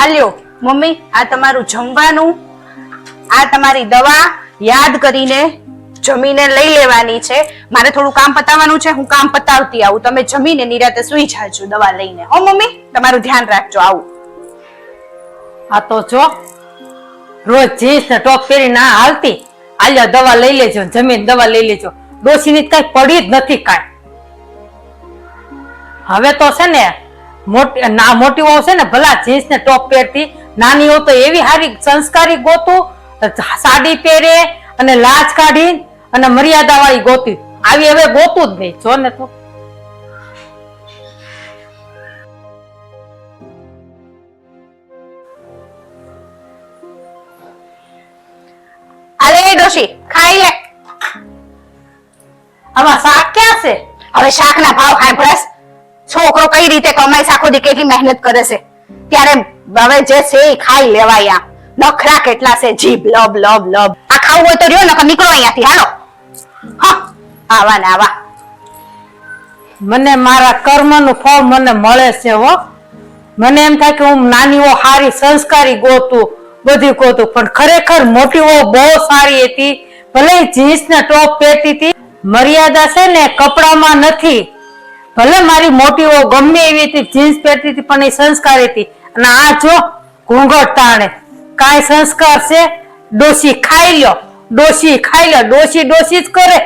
આલ્યો મમ્મી, આ તમારું જમવાનું, આ તમારી દવા યાદ કરીને જમીને લઈ લેવાની છે. મારે થોડું કામ પતાવવાનું છે, હું કામ પતાવતી આવું. તમે જમીને નિરાતે સુઈ જાજો દવા લઈને. હો મમ્મી, તમારું ધ્યાન રાખજો. આવું આ તો જો રોજ જીન્સ ને ટોપ પહેરી ના હાલતી. આલ્યો દવા લઈ લેજો, જમીન દવા લઈ લેજો. ડોશીની કઈ પડી જ નથી કાંઈ. હવે તો છે ને મોટી વહુ છે ને ભલા જીન્સ ને ટોપ પહેરતી, નાની વહુ તો એવી હારી સંસ્કારી ગોતું, સાડી પહેરે અને લાજ કાઢી અને મર્યાદા વાળી ગોતી. આવી હવે ગોતું જ નહીં. જો ને તો અરે ડોશી ખાઈ લે. આમાં શાક ક્યાં છે? હવે શાક ના ભાવ સાંભળસ. છોકરો કઈ રીતે કમાઈ સાખો દી કેટલી મહેનત કરે છે, ત્યારે હવે જે છે એ ખાઈ લેવાય. આ નખરા કેટલા છે, જીભ લબ લબ લબ. આ ખાવું હોય તો રહ્યો, નકર નીકળો અહીંયાથી. હાલો. હા, આવા ને આવા. મને મારા કર્મનું ફળ મને મળે છે હો. મને એમ થાય કે હું નાની હો સારી સંસ્કારી ગોતું, બધી ગોતું, પણ ખરેખર મોટી હો બહુ સારી હતી. ભલે જીન્સ ને ટોપ પહેરતી હતી, મર્યાદા છે ને કપડામાં નથી. ભલે મારી મોટી હો ગમે એવી હતી, જીન્સ પહેરતી હતી, પણ એ સંસ્કાર હતી. અને આ જો ઘૂંઘટ તાણે કાંઈ સંસ્કાર છે? ડોશી ખાઈ લ્યો, ડોશી ખાઈ લ્યો, ડોશી ડોશી જ કરે.